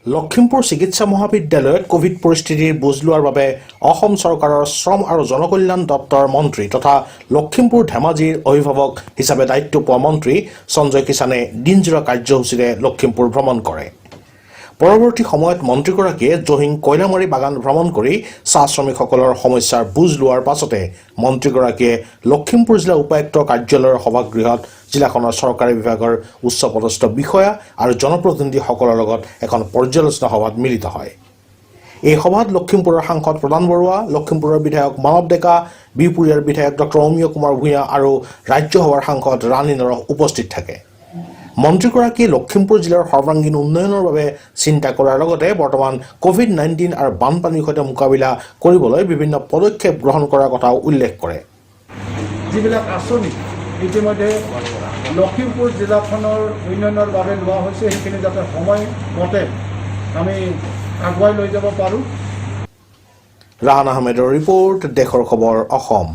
লখিমপুৰ চিকিৎসা মহাবিদ্যালয়ত কোভিড পৰিস্থিতিৰ বুজ লোৱাৰ বাবে অসম চৰকাৰৰ শ্ৰম আৰু জনকল্যাণ দপ্তৰৰ মন্ত্ৰী তথা লখিমপুৰ ধেমাজিৰ অভিভাৱক হিচাপে দায়িত্ব পোৱা মন্ত্ৰী সঞ্জয় কিষাণে দিনজোৰা কাৰ্যসূচীৰে লখিমপুৰ ভ্ৰমণ কৰে। পৰৱৰ্তী সময়ত মন্ত্ৰীগৰাকীয়ে জহিং কয়লামাৰী বাগান ভ্ৰমণ কৰি চাহ শ্ৰমিকসকলৰ সমস্যাৰ বুজ লোৱাৰ পাছতে মন্ত্ৰীগৰাকীয়ে লখিমপুৰ জিলা উপায়ুক্তৰ কাৰ্যালয়ৰ সভাগৃহত জিলাখনৰ চৰকাৰী বিভাগৰ উচ্চপদস্থ বিষয়া আৰু জনপ্ৰতিনিধিসকলৰ লগত এখন পৰ্যালোচনা সভাত মিলিত হয়। এই সভাত লখিমপুৰৰ সাংসদ প্ৰদান বৰুৱা, লখিমপুৰৰ বিধায়ক মানৱ ডেকা, বিহপুৰীয়াৰ বিধায়ক ডক্টৰ অমীয় কুমাৰ ভূঞা আৰু ৰাজ্যসভাৰ সাংসদ ৰাণী নৰহ উপস্থিত থাকে। মন্ত্ৰীগৰাকীয়ে লখিমপুৰ জিলাৰ সৰ্বাংগীন উন্নয়নৰ বাবে চিন্তা কৰাৰ লগতে বৰ্তমান কোভিড-19 আৰু বানপানীৰ সৈতে মোকাবিলা কৰিবলৈ বিভিন্ন পদক্ষেপ গ্ৰহণ কৰাৰ কথাও উল্লেখ কৰে। যিবিলাক আঁচনি ইতিমধ্যে লখিমপুৰ জিলাখনৰ উন্নয়নৰ বাবে লোৱা হৈছে সেইখিনি যাতে সময়মতে আমি আগুৱাই লৈ যাব পাৰোঁ। ৰাহান আহমেদৰ ৰিপৰ্ট, দেশৰ খবৰ, অসম।